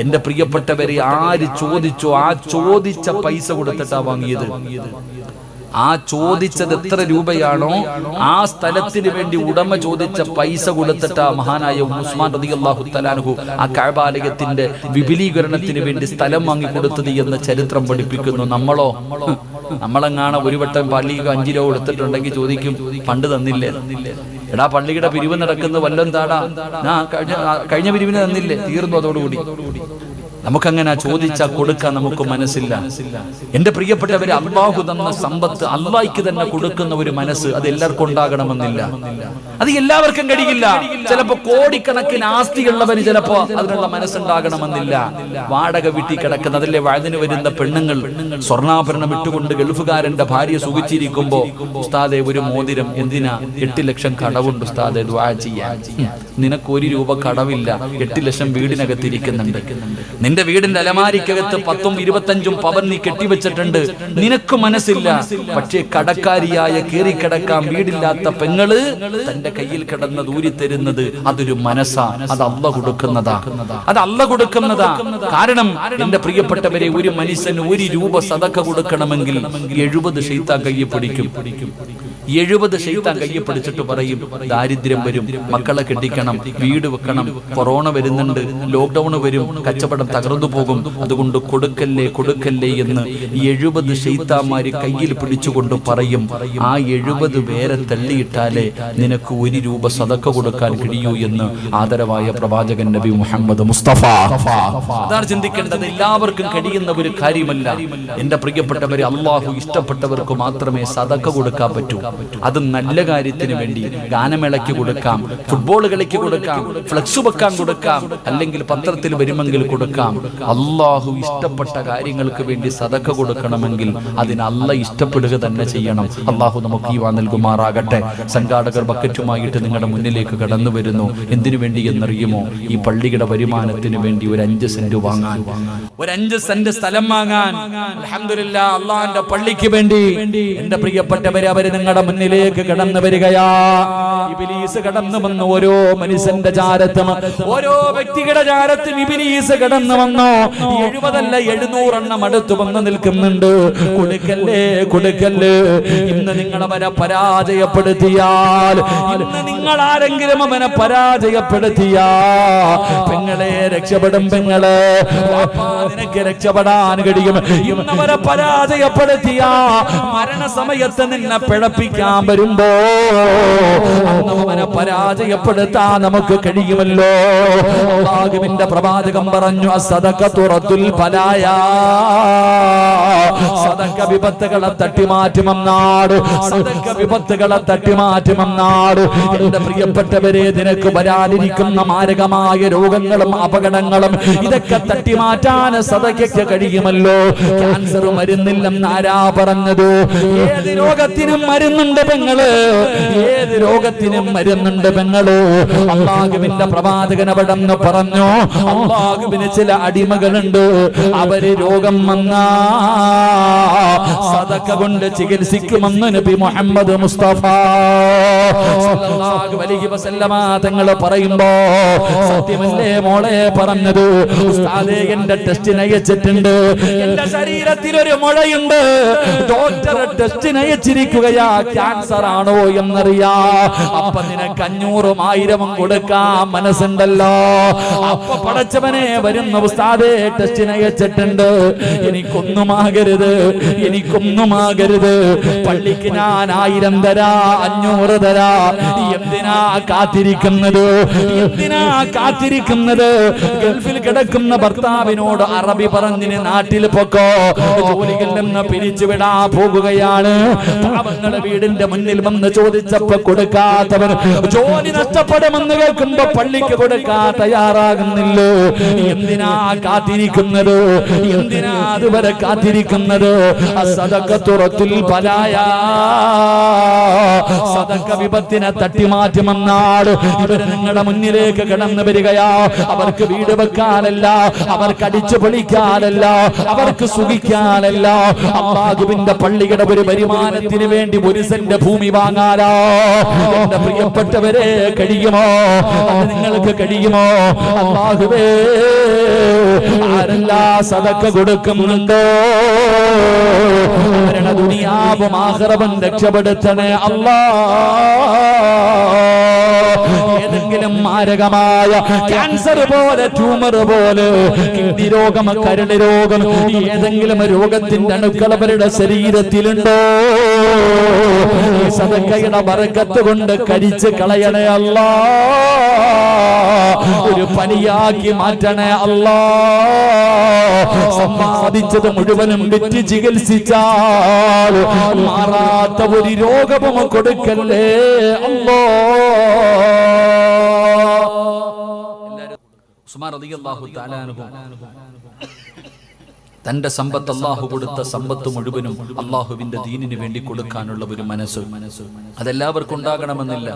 എന്റെ പ്രിയപ്പെട്ടവരെ ആര് ചോദിച്ചോ ആ ചോദിച്ച പൈസ കൊടുത്തിട്ടാ വാങ്ങിയത്. ആ ചോദിച്ചത് എത്ര രൂപയാണോ ആ സ്ഥലത്തിന് വേണ്ടി ഉടമ ചോദിച്ച പൈസ കൊടുത്തിട്ട് മഹാനായ ഉസ്മാൻ റളിയല്ലാഹു തആല അൻഹു ആ കഅബാലയത്തിന്റെ വിപുലീകരണത്തിന് വേണ്ടി സ്ഥലം വാങ്ങി കൊടുത്തത് എന്ന് ചരിത്രം പഠിപ്പിക്കുന്നു. നമ്മളെങ്ങാണ് ഒരു വട്ടം പള്ളിക്ക് 5 രൂപ കൊടുത്തിട്ടുണ്ടെങ്കിൽ ചോദിക്കും, പണ്ട് തന്നില്ലേ? എടാ പള്ളിയുടെ പിരിവ് നടക്കുന്ന വല്ലതും താടാ, കഴിഞ്ഞ പിരിവിന് തന്നില്ലേ? തീർന്നു അതോടുകൂടി. നമുക്കങ്ങനെ ചോദിച്ചാൽ കൊടുക്കാൻ നമുക്ക് മനസ്സില്ല. എന്റെ പ്രിയപ്പെട്ടവരെ, അള്ളാഹു തന്ന സമ്പത്ത് അള്ളാഹിക്ക് തന്നെ കൊടുക്കുന്ന ഒരു മനസ്സ് അത് എല്ലാവർക്കും ഉണ്ടാകണമെന്നില്ല. അത് എല്ലാവർക്കും കഴിയില്ല. ചിലപ്പോ കോടിക്കണക്കിന് ആസ്തിയുള്ളവന് ചിലപ്പോ അതിനുള്ള മനസ്സുണ്ടാകണമെന്നില്ല. വാടക വീട്ടിൽ കിടക്കുന്ന അതിലെ വഴുതിന് വരുന്ന പെണ്ണുങ്ങൾ സ്വർണ്ണാഭരണം ഇട്ടുകൊണ്ട് ഗൾഫുകാരന്റെ ഭാര്യ സുഖിച്ചിരിക്കുമ്പോ, ഉസ്താദെ ഒരു മോതിരം എന്തിനാ? 8 ലക്ഷം കടവുണ്ട് ഉസ്താദെ, ദുആ ചെയ്യാൻ. നിനക്ക് 1 രൂപ കടവില്ല, 8 ലക്ഷം വീടിനകത്തിരിക്കുന്നുണ്ട്. നിന്റെ വീടിന്റെ അലമാരിക്കകത്ത് 10ഉം 25ഉം പവൻ നീ കെട്ടിവെച്ചിട്ടുണ്ട്. നിനക്ക് മനസ്സില്ല. പക്ഷേ കടക്കാരിയായ കേറിക്കിടക്കാൻ വീടില്ലാത്ത പെങ്ങള് തന്റെ കയ്യിൽ കിടന്ന് ദൂരി തരുന്നത് അതൊരു മനസ്സാ. അത് അള്ളാഹു കൊടുക്കുന്നതാ. അത് അള്ളാഹു കൊടുക്കുന്നതാ. കാരണം എന്റെ പ്രിയപ്പെട്ടവരെ, ഒരു മനുഷ്യന് 1 രൂപ സദഖ കൊടുക്കണമെങ്കിൽ 70 ശൈത്താൻ കയ്യിൽ പിടിക്കും. 70 ശൈത്താൻ കയ്യിൽ പിടിച്ചിട്ട് പറയും, ദാരിദ്ര്യം വരും, മക്കളെ കെട്ടിക്കണം, വീട് വെക്കണം, കൊറോണ വരുന്നുണ്ട്, ലോക്ക്ഡൌൺ വരും, കച്ചവടം തകർന്നു പോകും, അതുകൊണ്ട് കൊടുക്കല്ലേ കൊടുക്കല്ലേ എന്ന് 70 ശൈത്താന്മാര് കയ്യിൽ പിടിച്ചുകൊണ്ട് പറയും. ആ 70 പേരെ തള്ളിയിട്ടാലേ നിനക്ക് 1 രൂപ സദഖ കൊടുക്കാൻ കഴിയൂ എന്ന് ആദരവായ പ്രവാചകൻ നബി മുഹമ്മദ് മുസ്തഫ. അതാണ് ചിന്തിക്കേണ്ടത്. എല്ലാവർക്കും കഴിയുന്ന ഒരു കാര്യമല്ല. എന്റെ പ്രിയപ്പെട്ടവരെ, അള്ളാഹു ഇഷ്ടപ്പെട്ടവർക്ക് മാത്രമേ സദഖ കൊടുക്കാൻ പറ്റൂ. അത് നല്ല കാര്യത്തിന് വേണ്ടി ഗാനമേളയ്ക്ക് കൊടുക്കാം, ഫുട്ബോൾ കളിക്ക് കൊടുക്കാം, ഫ്ലക്സ് വെക്കാൻ കൊടുക്കാം, അല്ലെങ്കിൽ പത്രത്തിൽ വരുമെങ്കിൽ കൊടുക്കാം. അള്ളാഹു ഇഷ്ടപ്പെട്ട കാര്യങ്ങൾക്ക് വേണ്ടി സദഖ കൊടുക്കണമെങ്കിൽ അതിന് അള്ളാഹ് ഇഷ്ടപ്പെടുക തന്നെ ചെയ്യണം. അള്ളാഹു നമുക്ക് ഈവ നൽകുമാറാകട്ടെ. സംഘാടകർ ബക്കറ്റുമായിട്ട് നിങ്ങളുടെ മുന്നിലേക്ക് കടന്നു വരുന്നു. എന്തിനു വേണ്ടി എന്നറിയുമോ? ഈ പള്ളിയുടെ വരുമാനത്തിന് വേണ്ടി ഒരു 5 സെന്റ് വാങ്ങാൻ, ഒരു 5 സെന്റ് സ്ഥലം വാങ്ങാൻ. അൽഹംദുലില്ലാഹ്, അള്ളാഹുവിന്റെ പള്ളിക്ക് വേണ്ടി എന്റെ പ്രിയപ്പെട്ടവരെ, അവര് നിങ്ങളുടെ മുന്നിലേക്ക് കടന്നു വരികയാ. ഇബ്ലീസ് കടന്നു വന്നു. ഓരോ മനുഷ്യന്റെ ചാരത്തും, ഓരോ വ്യക്തിയുടെ ചാരത്തും ഇബ്ലീസ് കടന്നു വന്നു. 70 അല്ല 700 എണ്ണം അടുത്ത് വന്ന് നിൽക്കുന്നുണ്ട്. കൊടുക്കല്ലേ കൊടുക്കല്ലേ. ഇന്ന് നിങ്ങൾ അവരെ പരാജയപ്പെടുത്തിയാൽ, ഇന്ന് നിങ്ങൾ ആരെങ്കിലും അവനെ പരാജയപ്പെടുത്തിയാ, പെങ്ങളെ രക്ഷപ്പെടും. പെങ്ങളെ നിനക്ക് രക്ഷപ്പെടാൻ കഴിയും. ഇന്ന് അവരെ പരാജയപ്പെടുത്തിയാ, മരണസമയത്ത് നിന്നെ പിഴപ്പിക്കാൻ വരുമ്പോ അവനെ പരാജയപ്പെടുത്താൻ നമുക്ക് കഴിയുമല്ലോ. അല്ലാഹുവിന്റെ പ്രവാചകൻ പറഞ്ഞു, സദഖത്തു റദ്ദുൽ ബലായ, സദഖ വിപത്തുകളെ തട്ടിമാറ്റുമെന്നാണ്. സദഖ വിപത്തുകളെ തട്ടിമാറ്റുമെന്നാണ്. എന്റെ പ്രിയപ്പെട്ടവരെ, നിനക്ക് വരാനിരിക്കുന്ന മാരകമായ രോഗങ്ങളും അപകടങ്ങളും ഇതൊക്കെ തട്ടിമാറ്റാൻ സദഖയ്ക്ക് കഴിയുമല്ലോ. ക്യാൻസർ മരുന്നില്ലെന്ന് ആരാ പറഞ്ഞത്? ഏത് രോഗത്തിനും മരുന്നുണ്ട് പെങ്ങള്, ഏത് രോഗത്തിനും മരുന്നുണ്ട് പെങ്ങള്. അല്ലാഹുവിന്റെ പ്രവാചകൻ അവിടെന്ന് പറഞ്ഞു, അല്ലാഹുവിന് ചില അടിമകളുണ്ട്, അവര് രോഗം വന്നാ സദഖ കൊണ്ട് ചികിത്സിക്കുമെന്ന് നബി മുഹമ്മദ് മുസ്തഫ സല്ലല്ലാഹു അലൈഹി വസല്ലമ തങ്ങൾ പറയുമ്പോ, സത്യമല്ലേ മോളെ പറഞ്ഞത്? ഉസ്താദേ, എന്റെ ടെസ്റ്റിന് അയച്ചിട്ടുണ്ട്, എന്റെ ശരീരത്തിൽ ഒരു മുഴയുണ്ട്, ഡോക്ടർ ടെസ്റ്റിന് അയച്ചിരിക്കുകയാ, ക്യാൻസർ ആണോ എന്നറിയാ. അപ്പൊ നിനക്ക് 500ഉം 1000ഉം കൊടുക്കാൻ മനസ്സുണ്ടല്ലോ. അപ്പൊ പടച്ചവനെ വരുന്ന ഉസ്താദേ, ടെസ്റ്റിന് അയച്ചിട്ടുണ്ട്, എനിക്കൊന്നുമാകരുത്, എനിക്കൊന്നുമാകരുത്. പള്ളിക്ക് ഞാൻ 1000 തരാ, 500 തരാ. എന്തിനാ കാത്തിരിക്കുന്നത്? എന്തിനാ കാത്തിരിക്കുന്നത്? ഗൾഫിൽ കിടക്കുന്ന ഭർത്താവിനോട് അറബി പറഞ്ഞിന് നാട്ടിൽ പൊക്കോ, ജോലിയിൽ നിന്ന് പിരിച്ചുവിടാ പോകുകയാണ്. പാവങ്ങളെ വീടിന്റെ മുന്നിൽ വന്ന് ചോദിച്ചപ്പോ കൊടുക്കാത്തവർ, ജോലി നഷ്ടപ്പെടുമെന്ന് കേൾക്കുമ്പോ പള്ളിക്ക് കൊടുക്കാൻ തയ്യാറാകുന്നില്ലോ. എന്തിനാ കാത്തിരിക്കുന്നത്? എന്തിനാ അതുവരെ കാത്തിരിക്കുന്നത്? സദഖത്തുറത്തുൽ ബലായ, സദഖ വിപത്തിനെ തട്ടിമാറ്റുമെന്നാണ്. ഇവര് നിങ്ങളുടെ മുന്നിലേക്ക് കടന്നു വരികയാ. അവർക്ക് വീട് വെക്കാനല്ല, അവർക്ക് അടിച്ചു പൊളിക്കാനല്ല, അവർക്ക് സുഖിക്കാനല്ല, അല്ലാഹുവിന്റെ പള്ളിയുടെ ഒരു വരുമാനത്തിന് വേണ്ടി ഒരു സെന്റ് ഭൂമി വാങ്ങാനോ. എന്റെ പ്രിയപ്പെട്ടവരെ, കഴിയുമോ? അത് നിങ്ങൾക്ക് കഴിയുമോ? അല്ലാഹുവേ, ആരെല്ലാം സദഖ കൊടുക്കുന്നുണ്ടോ അവരുടെ ദുനിയാവും ആഖിറവും രക്ഷപ്പെടുത്തണേ അല്ലാ. ഏതെങ്കിലും മാരകമായ ക്യാൻസർ പോലെ, ട്യൂമർ പോലെ, കിഡ്നി രോഗം, കരൾ രോഗം, ഏതെങ്കിലും രോഗത്തിന്റെ അണുക്കൾ അവരുടെ ശരീരത്തിലുണ്ടോ? ഈ സദഖയുടെ ബറക്കത്ത് കൊണ്ട് കരിച്ച് കളയണേ അല്ലാ. ഒരു പനിയാക്കി മാറ്റണേ അല്ലാ. സമ്പാദിച്ചത് മുഴുവനും വിറ്റ് ചികിത്സിച്ചാൽ മാറാത്ത ഒരു രോഗവും കൊടുക്കല്ലേ അല്ലാ. ഉസ്മാൻ റളിയല്ലാഹു തആല അൻഹു തന്റെ സമ്പത്ത്, അള്ളാഹു കൊടുത്ത സമ്പത്ത് മുഴുവനും അള്ളാഹുവിന്റെ ദീനിന് വേണ്ടി കൊടുക്കാനുള്ള ഒരു മനസ്സ്, അതെല്ലാവർക്കും ഉണ്ടാകണമെന്നില്ല,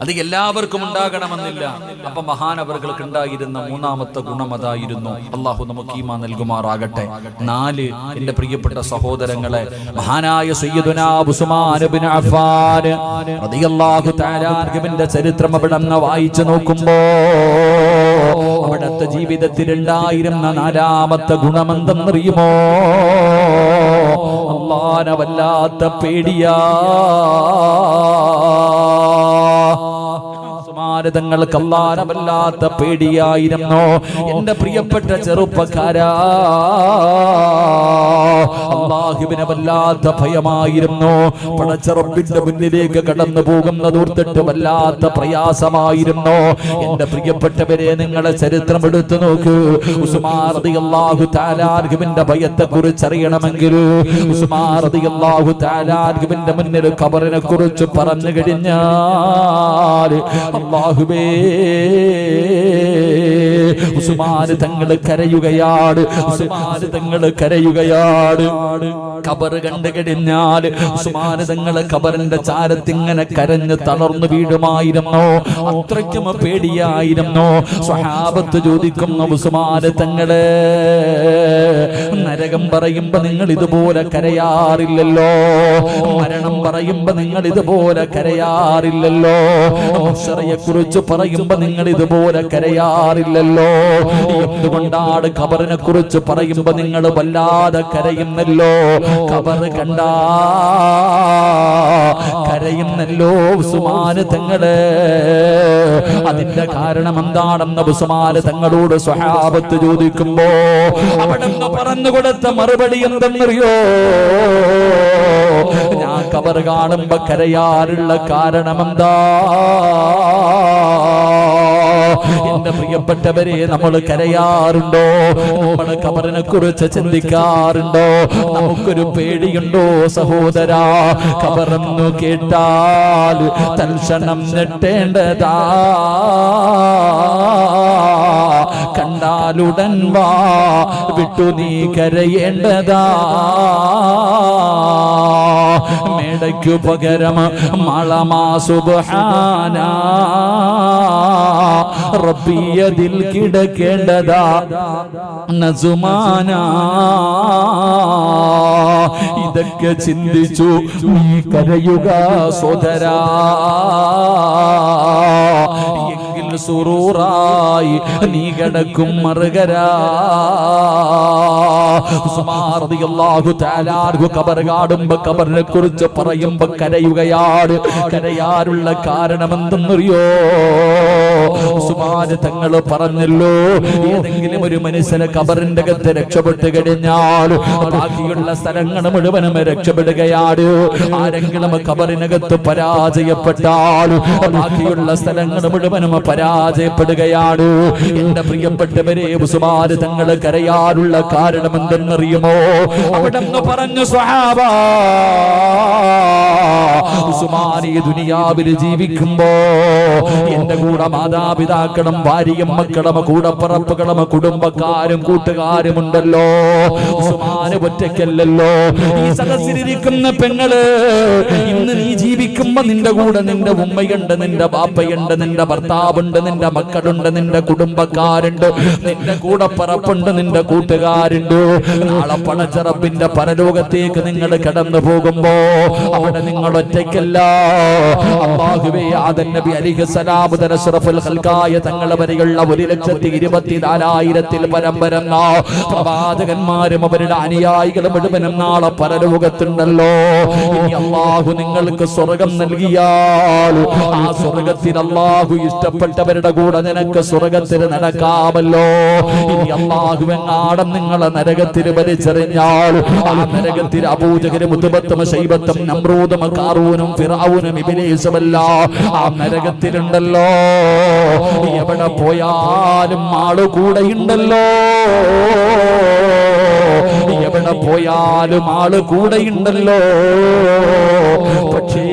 അത് എല്ലാവർക്കും ഉണ്ടാകണമെന്നില്ല. അപ്പൊ മഹാനവറുകൾക്ക് ഉണ്ടായിരുന്ന മൂന്നാമത്തെ ഗുണം അതായിരുന്നു. അള്ളാഹു നമുക്ക് ഈമാൻ നൽകുമാറാകട്ടെ. 4, എന്റെ പ്രിയപ്പെട്ട സഹോദരങ്ങളെ, മഹാനായ സയ്യിദുനാ ഉസ്മാൻ ഇബ്നു അഫ്ഫാൻ റളിയല്ലാഹു തആല അൻഹുവിന്റെ ചരിത്രം അവിടെ വായിച്ചു നോക്കുമ്പോ അവിടുത്തെ ജീവിതത്തിൽ ഉണ്ടായിരുന്ന 4ാമത്തെ ഗുണമെന്തെന്നറിയുമോ? അല്ലാഹുവിനെ വല്ലാത്ത പേടിയാ. തങ്ങൾക്ക് അല്ലാഹുവിനെ വല്ലാത്ത പേടിയായിരുന്നു. എന്റെ പ്രിയപ്പെട്ട ചെറുപ്പക്കാരാ, അല്ലാഹുവിനെ വല്ലാത്ത ഭയമായിരുന്നു. പടച്ച റബ്ബിന്റെ മുന്നിലേക്ക് കടന്നു പോകുന്നത് ഓർത്തിട്ട് വല്ലാത്ത പ്രയാസമായിരുന്നു. എന്റെ പ്രിയപ്പെട്ടവരെ, നിങ്ങളെ ചരിത്രം എടുത്തു നോക്കൂ. ഉസ്മാൻ റളിയല്ലാഹു തആല അൻഹുവിന്റെ ഭയത്തെ കുറിച്ച് അറിയണമെങ്കിൽ ഉസ്മാൻ റളിയല്ലാഹു തആല അൻഹുവിന്റെ മുന്നിൽ ഖബറിനെ കുറിച്ച് പറഞ്ഞു കഴിഞ്ഞാൽ അല്ലാഹുവേ, ഉസ്മാൻ തങ്ങൾ കരയുകയാണ്. ഉസ്മാൻ തങ്ങൾ കരയുകയാണ്. ഖബർ കണ്ടു കഴിഞ്ഞാൽ ഉസ്മാൻ തങ്ങൾ ഖബറിന്റെ ചാരത്തിങ്ങനെ കരഞ്ഞ് തളർന്നു വീഴുമായിരുന്നു. അത്രയ്ക്കും പേടിയായിരുന്നു. സ്വഹാബത്ത് ചോദിക്കുന്നു, ഉസ്മാൻ തങ്ങളെ, നരകം പറയുമ്പോ നിങ്ങൾ ഇതുപോലെ കരയാറില്ലല്ലോ, മരണം പറയുമ്പോ നിങ്ങൾ ഇതുപോലെ കരയാറില്ലല്ലോ, മഹ്ശറയെ കുറിച്ച് പറയുമ്പോ നിങ്ങൾ ഇതുപോലെ കരയാറില്ലല്ലോ, എന്തുകൊണ്ടാണ് ഖബറിനെ കുറിച്ച് പറയുമ്പോ നിങ്ങൾ വല്ലാതെ കരയുന്നല്ലോ, ഖബർ കണ്ടാ കരയുന്നല്ലോ ഉസ്മാൻ തങ്ങളെ? അതിന്റെ കാരണം എന്താണെന്ന് ഉസ്മാൻ തങ്ങളോട് സ്വഹാബത്ത് ചോദിക്കുമ്പോ അവിടുന്ന് പറഞ്ഞു കൊടുത്ത മറുപടി എന്തെന്നറിയോ? ഞാൻ ഖബർ കാണുമ്പോ കരയാറുള്ള കാരണം എന്താ? എന്റെ പ്രിയപ്പെട്ടവരെ, നമ്മൾ കരയാറുണ്ടോ? നമ്മൾ ഖബറിനെ കുറിച്ച് ചിന്തിക്കാറുണ്ടോ? നമുക്കൊരു പേടിയുണ്ടോ സഹോദരാ? ഖബറെന്നു കേട്ടാൽ തൽക്ഷണം ഞെട്ടേണ്ടതാ, കണ്ടാലുടൻ വാ വിട്ടു നീ കരയേണ്ടതാ. മേടയ്ക്കു പകരം മളമാ സുബ്ഹാന റബ്ബിയതിൽ കിടക്കേണ്ടതാ നസുമാന. ഇതൊക്കെ ചിന്തിച്ചു നീ കരയുക സോദരാ, എങ്കിൽ സുറൂറായി നീ കിടക്കും മറുകരാ. ഉസ്മാൻ റളിയല്ലാഹു തആല അൻഹു ഖബർ കാണുമ്പോ ഖബറിനെ കുറിച്ച് പറയുമ്പോ കരയുകയാണ്. കരയാറുള്ള കാരണം എന്തെന്നറിയോ? ഉസ്മാൻ തങ്ങൾ പറഞ്ഞല്ലോ, ഏതെങ്കിലും ഒരു മനുഷ്യന് ഖബറിന്റെ അകത്ത് രക്ഷപ്പെട്ടു കഴിഞ്ഞാൽ ബാക്കിയുള്ള സ്ഥലങ്ങൾ മുഴുവനും രക്ഷപ്പെടുകയാണ്. ആരെങ്കിലും ഖബറിനകത്ത് പരാജയപ്പെട്ടാൽ ബാക്കിയുള്ള സ്ഥലങ്ങൾ മുഴുവനും പരാജയം പരാജയപ്പെടുകയാണ്. എന്റെ പ്രിയപ്പെട്ടവരെ, ഉസ്മാൻ തങ്ങൾ കരയാനുള്ള കാരണം എന്തെന്നറിയുമോ? അവിടെ പറഞ്ഞു, സ്വഹാബ, ഉസ്മാൻ ഈ ദുനിയാവിൽ ജീവിക്കുമ്പോ എന്റെ കൂടെ മാതാപിതാക്കളും ഭാര്യയും മക്കളും കൂടപ്പറപ്പുകളും കുടുംബക്കാരും കൂട്ടുകാരും ഉണ്ടല്ലോ. ഉസ്മാന് ഒറ്റയ്ക്കല്ലല്ലോ. ഈ സദസ്സിലിരിക്കുന്ന പെങ്ങള്, ഇന്ന് നീ ജീവിക്കുമ്പോ നിന്റെ കൂടെ നിന്റെ ഉമ്മയുണ്ട്, നിന്റെ ബാപ്പയുണ്ട്, നിന്റെ ഭർത്താവുണ്ട്, നിന്റെ മക്കളുണ്ട്, നിന്റെ കുടുംബക്കാരുണ്ട്, നിന്റെ കൂടപ്പറപ്പുണ്ട്, നിന്റെ കൂട്ടുകാരുണ്ട്. നാളെ പടച്ചറപ്പിന്റെ പരലോകത്തേക്ക് നിങ്ങൾ കടന്നു പോകുമ്പോ അവിടെ നിങ്ങൾ ഒറ്റയ്ക്കല്ല. അല്ലാഹുവേ, ആദം നബി അലൈഹിസ്സലാം മുതൽ അഷ്റഫുൽ ഖൽഖായ തങ്ങളെ വരെയുള്ള 1,24,000 പരം വരുന്ന പ്രവാചകന്മാരും അവരുടെ അനുയായികളും മുഴുവനും നാളെ പരലോകത്തുണ്ടല്ലോ. ഇനി അല്ലാഹു നിങ്ങൾക്ക് സ്വർഗം നൽകിയാൽ ആ സ്വർഗത്തിൽ അല്ലാഹു ഇഷ്ടപ്പെട്ടവരുടെ കൂടെ നിനക്ക് സ്വർഗത്തിൽ നടക്കാമല്ലോ. ഇനി അല്ലാഹു എങ്ങാടും നിങ്ങളെ നരകത്തിൽ വലിച്ചെറിഞ്ഞാൽ ആ നരകത്തിൽ അബൂജഹലും ഉത്ബത്തും ശൈബത്തും നമ്രൂദും ഖാറൂനും ഫിറഔനും ഇബ്ലീസുമല്ല ആ നരകത്തിലുണ്ടല്ലോ. എവിടെ പോയാലും ആള് കൂടെയുണ്ടല്ലോ. എവിടെ പോയാലും ആള് കൂടെയുണ്ടല്ലോ. പക്ഷേ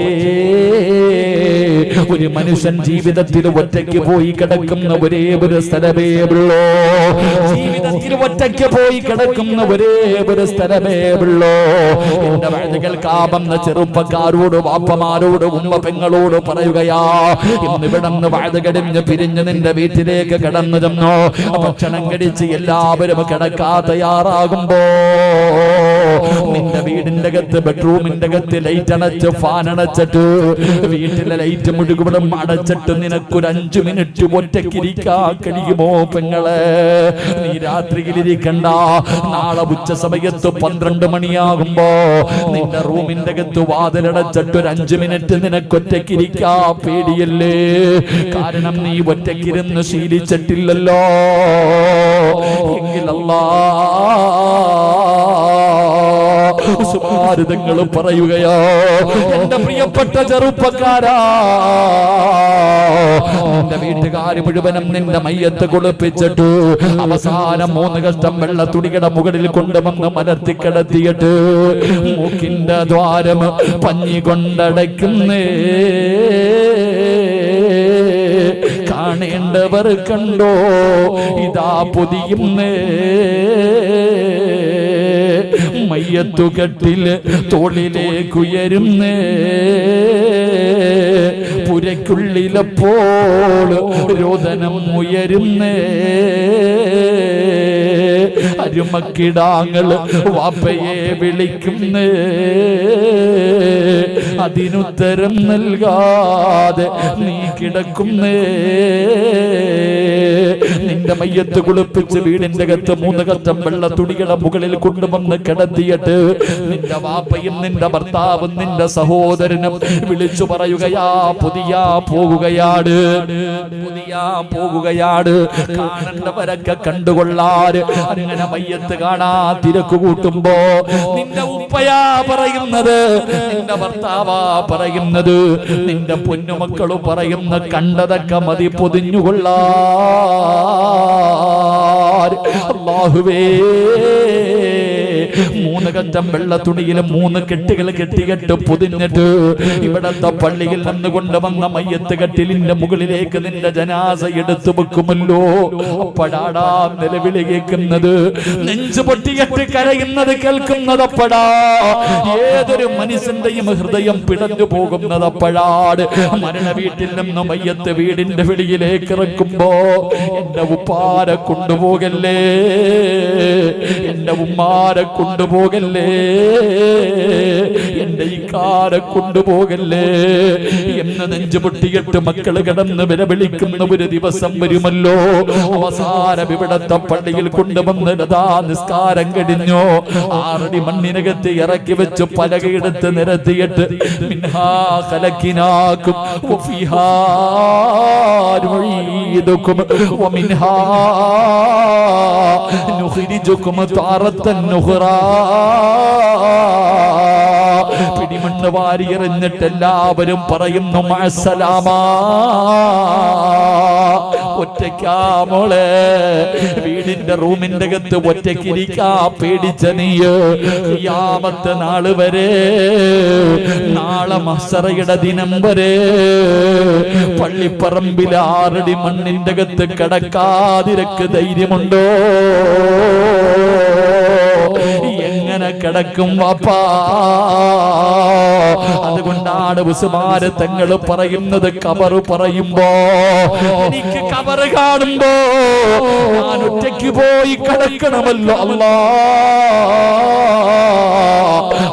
ഒരു മനുഷ്യൻ ജീവിതത്തിൽ ഒറ്റയ്ക്ക് പോയി കിടക്കുന്ന ഒരേ ഒരു സ്ഥലമേ ഉള്ളൂ. ജീവിതത്തിൽ ഒറ്റയ്ക്ക് പോയി കിടക്കുന്ന ഒരേ ഒരു സ്ഥലമേ ഉള്ളൂ. എന്റെ വഴുത് കേൾക്കാമെന്ന ചെറുപ്പക്കാരോട്, വാപ്പമാരോട്, ഉമ്മ പെങ്ങളോട് പറയുകയാ, ഇന്നിവിടന്ന് വഴുത് കടിഞ്ഞ് പിരിഞ്ഞ് നിന്റെ വീട്ടിലേക്ക് കടന്നു ചെന്നോ. ഭക്ഷണം കടിച്ച് എല്ലാവരും കിടക്കാൻ തയ്യാറാകുമ്പോ നിന്റെ വീടിന്റെ അകത്ത്, ബെഡ്റൂമിന്റെ അകത്ത് ലൈറ്റ് അണച്ച്, ഫാൻ അണച്ചിട്ട്, വീട്ടിലെ ലൈറ്റ് മുഴുവനും അടച്ചിട്ട് നിനക്കൊരു 5 മിനിറ്റ് ഒറ്റയ്ക്കിരിക്കാൻ കഴിയുമോ പെങ്ങളെ? നീ രാത്രിയിലിരിക്കണ്ട. നാളെ ഉച്ച സമയത്ത് 12 മണിയാകുമ്പോ നിന്റെ റൂമിന്റെ അകത്ത് വാതിലടച്ചിട്ട് ഒരു 5 മിനിറ്റ് നിനക്കൊറ്റയ്ക്കിരിക്കാൻ പേടിയല്ലേ? കാരണം നീ ഒറ്റയ്ക്കിരുന്ന് ശീലിച്ചിട്ടില്ലല്ലോ. എങ്കിലല്ലാ സുമാരുതങ്ങൾ പറയുകയോ, എന്റെ പ്രിയപ്പെട്ട ചെറുപ്പക്കാരാ, നിന്റെ വീട്ടുകാര് മുഴുവനും നിന്റെ മയ്യത്ത് കുളിപ്പിച്ചിട്ട് അവസാനം 3 കഷ്ടം വെള്ള തുണിയുടെ മുകളിൽ കൊണ്ടുവന്ന് മലർത്തി കിടത്തിയിട്ട് മൂക്കിന്റെ ദ്വാരം പഞ്ഞി കൊണ്ടടയ്ക്കുന്നേ. കാണേണ്ടവർ കണ്ടോ, ഇതാ പൊതിയുന്നേ. മയ്യത്തുകട്ടില് തോളിലേക്കുയരുന്നേ. പുരയ്ക്കുള്ളിലപ്പോൾ രോദനം ഉയരുന്നേ. അരുമക്കിടാങ്ങൾ വാപ്പയെ വിളിക്കുന്നേ. അതിനുത്തരം നൽകാതെ നീ കിടക്കുന്നേ. നിന്റെ മയ്യത്ത് കുളിപ്പിച്ച് വീടിന്റെ അകത്ത് 3 കഷ്ടം വെള്ള തുണിയുടെ മുകളിൽ കൊണ്ടുവന്ന് കിടത്തിയിട്ട് നിന്റെ വാപ്പയും നിന്റെ ഭർത്താവും നിന്റെ സഹോദരനും വിളിച്ചു പറയുകയാ, പുതിയാ പോകുകയാണ്, പുതിയാ പോകുകയാണ്. കാണേണ്ടവരൊക്കെ കണ്ടുകൊള്ളാറ്. അങ്ങനെ മയ്യത്ത് കാണാ തിരക്ക് കൂട്ടുമ്പോ നിന്റെ ഉപ്പയാ പറയുന്നത്, നിന്റെ ഭർത്താവാ പറയുന്നത്, നിന്റെ പൊന്നുമക്കളും പറയുന്ന കണ്ടതൊക്കെ മതി പൊതിഞ്ഞുകൊള്ളാ. അല്ലാഹുവേ, 3 കറ്റം വെള്ള തുണിയിൽ 3 കെട്ടുകൾ കെട്ടികെട്ട് പൊതിഞ്ഞിട്ട് ഇവിടത്തെ പള്ളിയിൽ നിന്ന് കൊണ്ടുവന്ന മയ്യത്ത് കട്ടിലിന്റെ മുകളിലേക്ക് നിന്റെ ജനാസ എടുത്തു വെക്കുമല്ലോ. അപ്പടാടാ നിലവിളി കേൾക്കുന്നത്, നെഞ്ചു പൊട്ടികെട്ട് കരയുന്നത് കേൾക്കുന്നതപ്പടാ. ഏതൊരു മനുഷ്യന്റെയും ഹൃദയം പിടഞ്ഞു പോകുന്നതപ്പഴാട്. മരണ വീട്ടിൽ നിന്ന് മയ്യത്ത് വീടിന്റെ വെളിയിലേക്ക് ഇറക്കുമ്പോ എന്റെ ഉപ്പാരെ കൊണ്ടുപോകല്ലേ, എന്റെ ഉമ്മാരെ കൊണ്ടുപോകല്ലേ, എന്റെ ഇക്കാരെ കൊണ്ടുപോകല്ലേ എന്ന് നെഞ്ചു പൊട്ടിയിട്ട് മക്കള് കിടന്ന് വിലവിളിക്കുന്ന ഒരു ദിവസം വരുമല്ലോ. അവസാനം ഇവിടത്തെ പള്ളിയിൽ കൊണ്ടുവന്ന് നിസ്കാരം കഴിഞ്ഞോ 6 അടി മണ്ണിനകത്ത് ഇറക്കി വെച്ച് പലകയെടുത്ത് നിരത്തിയിട്ട് മിൻഹാ ഖലഖനാകും വഫീഹാ നുഈദുകും വമിൻഹാ നുഖ്രിജുകും താറത്തൻ നുഖ്റാ. ഇടിമണ്ണ് വാരി എറിഞ്ഞിട്ട് എല്ലാവരും പറയുന്നു മഅസ്സലാമാ. ഒറ്റയ്ക്കാ മോളെ, വീടിന്റെ റൂമിന്റെ അകത്ത് ഒറ്റയ്ക്കിരിക്കാ പേടിച്ച നീ ഖിയാമത്ത് നാള് വരെ, നാളെ മഹ്ശറയുടെ ദിനം വരെ പള്ളിപ്പറമ്പിൽ 6 അടി മണ്ണിന്റെ അകത്ത് കിടക്കാതിരക്ക് ധൈര്യമുണ്ടോ? എങ്ങനെ കിടക്കും വാപ്പാ? അതുകൊണ്ടാണ് ഉസ്മാൻ തങ്ങൾ പറയുന്നത്, ഖബർ പറയുമ്പോ എനിക്ക് ഖബർ കാണുമ്പോ ഞാൻ ഒറ്റയ്ക്ക് പോയി കിടക്കണമല്ലോ അല്ലാ.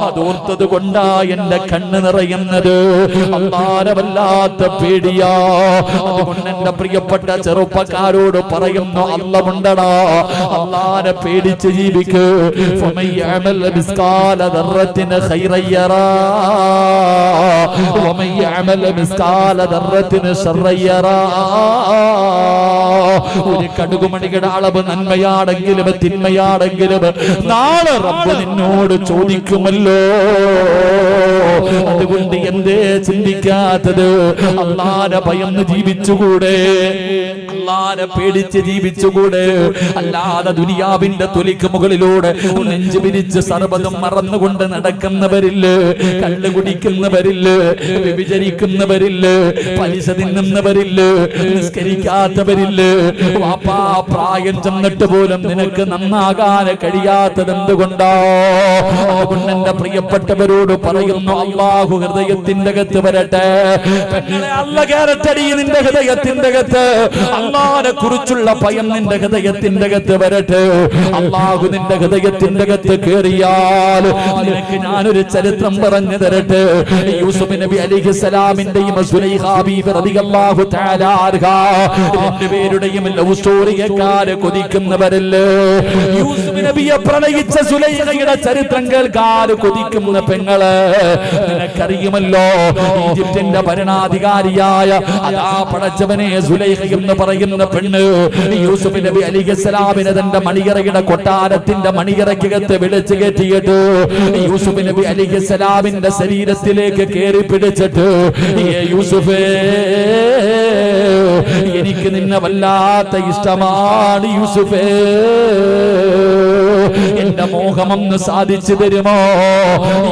അതോർത്തത് കൊണ്ടാ എന്റെ കണ്ണ് നിറയുന്നത്. അല്ലാഹുവിനെ വല്ലാത്ത പേടിയാ. അതുകൊണ്ട് എന്റെ പ്രിയപ്പെട്ട ചെറുപ്പക്കാരോട് പറയുന്നു, അല്ലാഹുണ്ടടാ, അല്ലാഹുവിനെ പേടിച്ച് ജീവിക്ക്. ഫമയ്യഅമൽ മിസ്കാല ദർറത്തിൻ ഖൈറൻ യറാ വമയ്യഅമൽ മിസ്കാല ദർറത്തിൻ ശർറൻ യറാ. ഒരു കടുകുമണിയുടെ അളവ് നന്മയാണെങ്കിലും തിന്മയാണെങ്കിലും നാളെ റബ്ബ് നിന്നോട് ചോദിക്കുമല്ലോ. അതുകൊണ്ട് എന്തേ ചിന്തിക്കാത്തത്? അല്ലാഹുവിനെ ഭയന്ന് ജീവിച്ചുകൂടെ? അല്ലാഹുവിനെ പേടിച്ച് ജീവിച്ചുകൂടെ? അല്ലാതെ ദുനിയാവിന്റെ തൊലിക്ക് മുകളിലൂടെ നെഞ്ചു പിരിച്ച് സർവ്വതും മറന്നുകൊണ്ട് നടക്കുന്നവരില്ലേ? കള്ള് കുടിക്കുന്നവരില്ലേ? വ്യഭിചരിക്കുന്നവരില്ലേ? പലിശ തിന്നുന്നവരില്ലേ? നിസ്കരിക്കാത്തവരില്ലേ? വാപ്പാ, പ്രായം ചെന്നിട്ട് പോലും നിനക്ക് നന്നാകാൻ കഴിയാത്തത് എന്തുകൊണ്ടോ? അതുകൊണ്ട് എന്റെ പ്രിയപ്പെട്ടവരോട് പറയുന്നു, അല്ലാഹു ഹൃദയത്തിന്റെ അകത്ത് വരട്ടെ. പെങ്ങളെ, അല്ലാഹു കേറട്ടടി നിന്റെ ഹൃദയത്തിന്റെ അകത്ത്. അല്ലാഹുവിനെ കുറിച്ചുള്ള ഭയം നിന്റെ ഹൃദയത്തിന്റെ അകത്ത് വരട്ടെ. അല്ലാഹു നിന്റെ ഹൃദയത്തിന്റെ അകത്ത് കേറിയാൽ നിനക്ക് ഞാനൊരു ചരിത്രം പറഞ്ഞു തരട്ടെ. യൂസുഫ് നബി അലൈഹിസ്സലാമിന്റെയും സുലൈഖാ ബീവി റളിയല്ലാഹു തആല അൻഹ രണ്ടുപേരുടെയും ലവ് സ്റ്റോറി കേൾക്കാൻ കൊതിക്കുന്നവരല്ലേ? യൂസുഫ് നബിയെ പ്രണയിച്ച സുലൈഖയുടെ ചരിത്രം കേൾക്കാൻ കൊതിക്കുന്ന പെങ്ങളെ, നിനക്കറിയുമല്ലോ ഈജിപ്തിന്റെ ഭരണാധികാരിയായ അതാ പടച്ചവനെ സുലൈഖ എന്ന് പറയുന്ന പെണ്ണ് യൂസുഫ് നബി അലൈഹിസ്സലാമിനെ തന്റെ മണിയറയുടെ കൊട്ടാരത്തിന്റെ മണിയറയ്ക്കകത്ത് വിളിച്ചു കയറ്റിയിട്ട് യൂസുഫ് നബി അലൈഹിസ്സലാമിന്റെ ശരീരത്തിലേക്ക് കയറി പിടിച്ചിട്ട്, യൂസുഫേ, എനിക്ക് നിന്നെ വല്ലാത്ത ഇഷ്ടമാണ് യൂസുഫേ, എന്റെ മോഹമൊന്ന് സാധിച്ചു തരുമോ?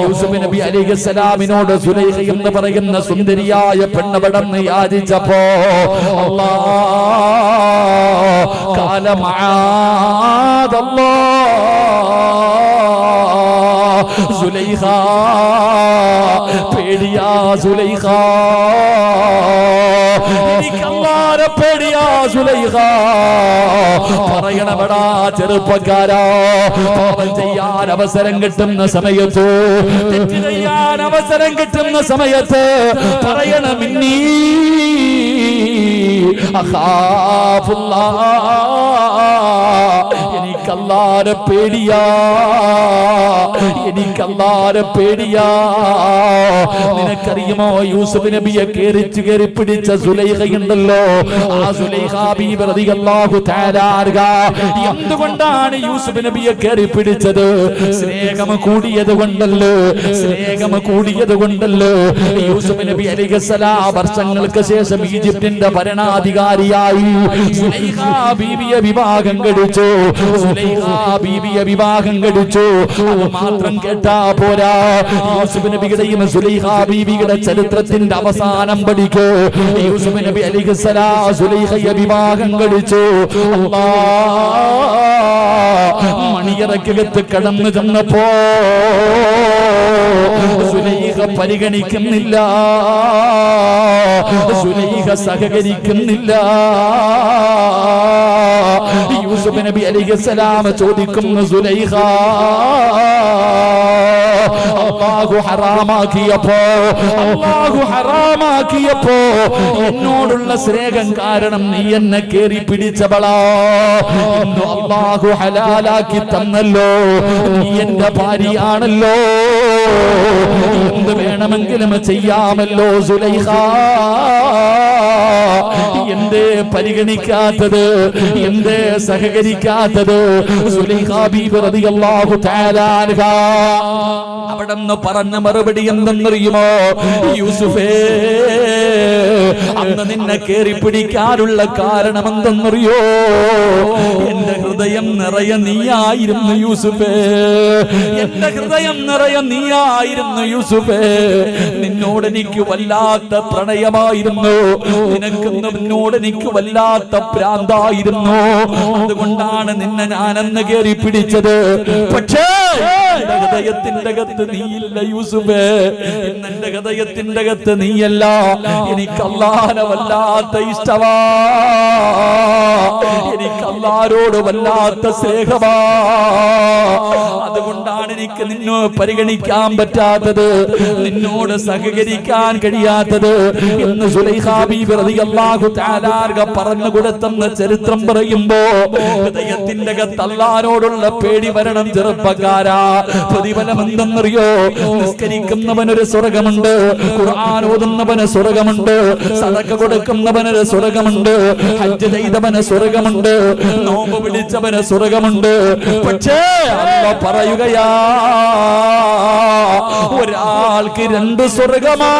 യൂസുഫ് നബി അലൈഹിസ്സലാമിനോട് സുലൈഖ എന്ന് പറയുന്ന സുന്ദരിയായ പെണ്ണവിടന്ന് യാചിച്ചപ്പോ അല്ലാഹ് ഖാല മആദല്ലാഹ്, സുലൈഖ പേടിയാ, സുലൈഖ എനിക്ക് അല്ലാഹുവിനെ പേടിയാ സുലൈഖ. പറയണവടാ ചെറുപ്പക്കാരാ, പാപം ചെയ്യാൻ അവസരം കിട്ടുന്ന സമയത്ത്, തെറ്റ് ചെയ്യാൻ അവസരം കിട്ടുന്ന സമയത്ത് പറയണം, ഇന്നീ അഖാഫുല്ലാഹ്, എനിക്ക് അല്ലാഹുവിനെ പേടിയാ, എനിക്ക് അല്ലാഹുവിനെ പേടിയാ. നിനക്കറിയുമോ യൂസുഫ് നബിയെ കയറി പിടിച്ച സുലൈഖയുണ്ടല്ലോ, ആ സുലൈഖാ ബീവി റളിയല്ലാഹു തആല അൻഹ എന്തുകൊണ്ടാണ് യൂസുഫ് നബിയെ കയറി പിടിച്ചത്? സ്നേഹം കൂടിയത് കൊണ്ടല്ലോ, സ്നേഹം കൂടിയത് കൊണ്ടല്ലോ. യൂസുഫ് നബി അലൈഹിസ്സലാം വർഷങ്ങൾക്ക് ശേഷം ഈജിപ്തിന്റെ ഭരണാധികാരിയായി സുലൈഖാ ബീവിയെ വിവാഹം കഴിച്ചു. സുലൈഖാ ബീവിയെ വിവാഹം കഴിച്ചു. അത് മാത്രം കേട്ടാ പോരാ, യൂസുഫ് നബിയുടെയും സുലൈഖാ ബീവിയുടെ ചരിത്രത്തിന്റെ അവസാനം പഠിക്കൂ. യൂസുഫ് നബി അലൈഹിസ്സലാം സുലൈഖയെ വിവാഹം കഴിച്ചു. മണിയറക്കകത്ത് കടന്നു ചെന്നപ്പോ സുലൈഖ പരിഗണിക്കുന്നില്ല, സുലൈഖ സഹകരിക്കുന്നില്ല. യൂസുഫ് നബി അലൈഹിസ്സലാം ചോദിക്കുന്നു, സുലൈഖ, അല്ലാഹു ഹറാമാക്കിയപ്പോ എന്നോടുള്ള സ്നേഹം കാരണം നീ എന്നെ കേറി പിടിച്ചവളാ. ഇന്ന് അല്ലാഹു ഹലാലാക്കി തന്നല്ലോ, നീ എന്റെ ഭാര്യയാണല്ലോ, എന്ത് വേണമെങ്കിലും ചെയ്യാമല്ലോ സുലൈഖ. എന്തേ പരിഗണിക്കാത്തത്? എന്തേ സഹകരിക്കാത്തത്? സുലൈഖാ ബീവി റളിയല്ലാഹു തആല അൻഹ അവിടെന്ന് പറഞ്ഞ മറുപടി എന്തെന്നറിയുമോ? യൂസുഫേ, അന്ന് നിന്നെ കേറി പിടിക്കാനുള്ള കാരണം എന്തെന്നറിയോ? എന്റെ ഹൃദയം നിറയെ നീയായിരുന്നു യൂസുഫേ, എന്റെ ഹൃദയം നിറയെ നീയായിരുന്നു യൂസുഫേ. നിന്നോട് എനിക്ക് വല്ലാത്ത പ്രണയമായിരുന്നു, നിന്നോട് എനിക്ക് വല്ലാത്ത ഭ്രാന്തായിരുന്നു. അതുകൊണ്ടാണ് നിന്നെ ഞാനെന്ന് കേറി പിടിച്ചത്. പക്ഷേ ഹൃദയത്തിന്റെ അകത്ത് നീയില്ല യൂസുഫേ, എന്റെ ഹൃദയത്തിന്റെ അകത്ത് നീയല്ല. എനിക്ക് അല്ലാഹനെ വല്ലാത്ത ഇഷ്ടമാ, എനിക്ക് അല്ലാഹരോട് വല്ലാത്ത സ്നേഹമാ. അതുകൊണ്ടാണ് എനിക്ക് നിന്നെ പരിഗണിക്കാൻ പറ്റാത്തത്, നിന്നോട് സഹകരിക്കാൻ കഴിയാത്തത് എന്ന് സുലൈഖാ ബീവി റളിയല്ലാഹു തആല അൻഹ പറഞ്ഞു കൊടുത്തെന്ന് ചരിത്രം പറയുമ്പോ ഹൃദയത്തിന്റെ അകത്ത് അല്ലാഹനോടുള്ള പേടി വരണം ചെറുപ്പക്കാരാ. പ്രതിഫലം എന്തെന്നറിയോ? നിസ്കരിക്കുന്നവനൊരു സ്വർഗമുണ്ട്, ഖുർആൻ ഓതുന്നവന് സ്വർഗമുണ്ട്, സദഖ കൊടുക്കുന്നവനൊരു സ്വർഗമുണ്ട്, ഹജ്ജ് ചെയ്തവന് സ്വർഗമുണ്ട്, നോമ്പ് പിടിച്ചവന് സ്വർഗമുണ്ട്. പക്ഷേ അല്ലാഹ് പറയുകയാ, ഒരാൾക്ക് രണ്ട് സ്വർഗമാ.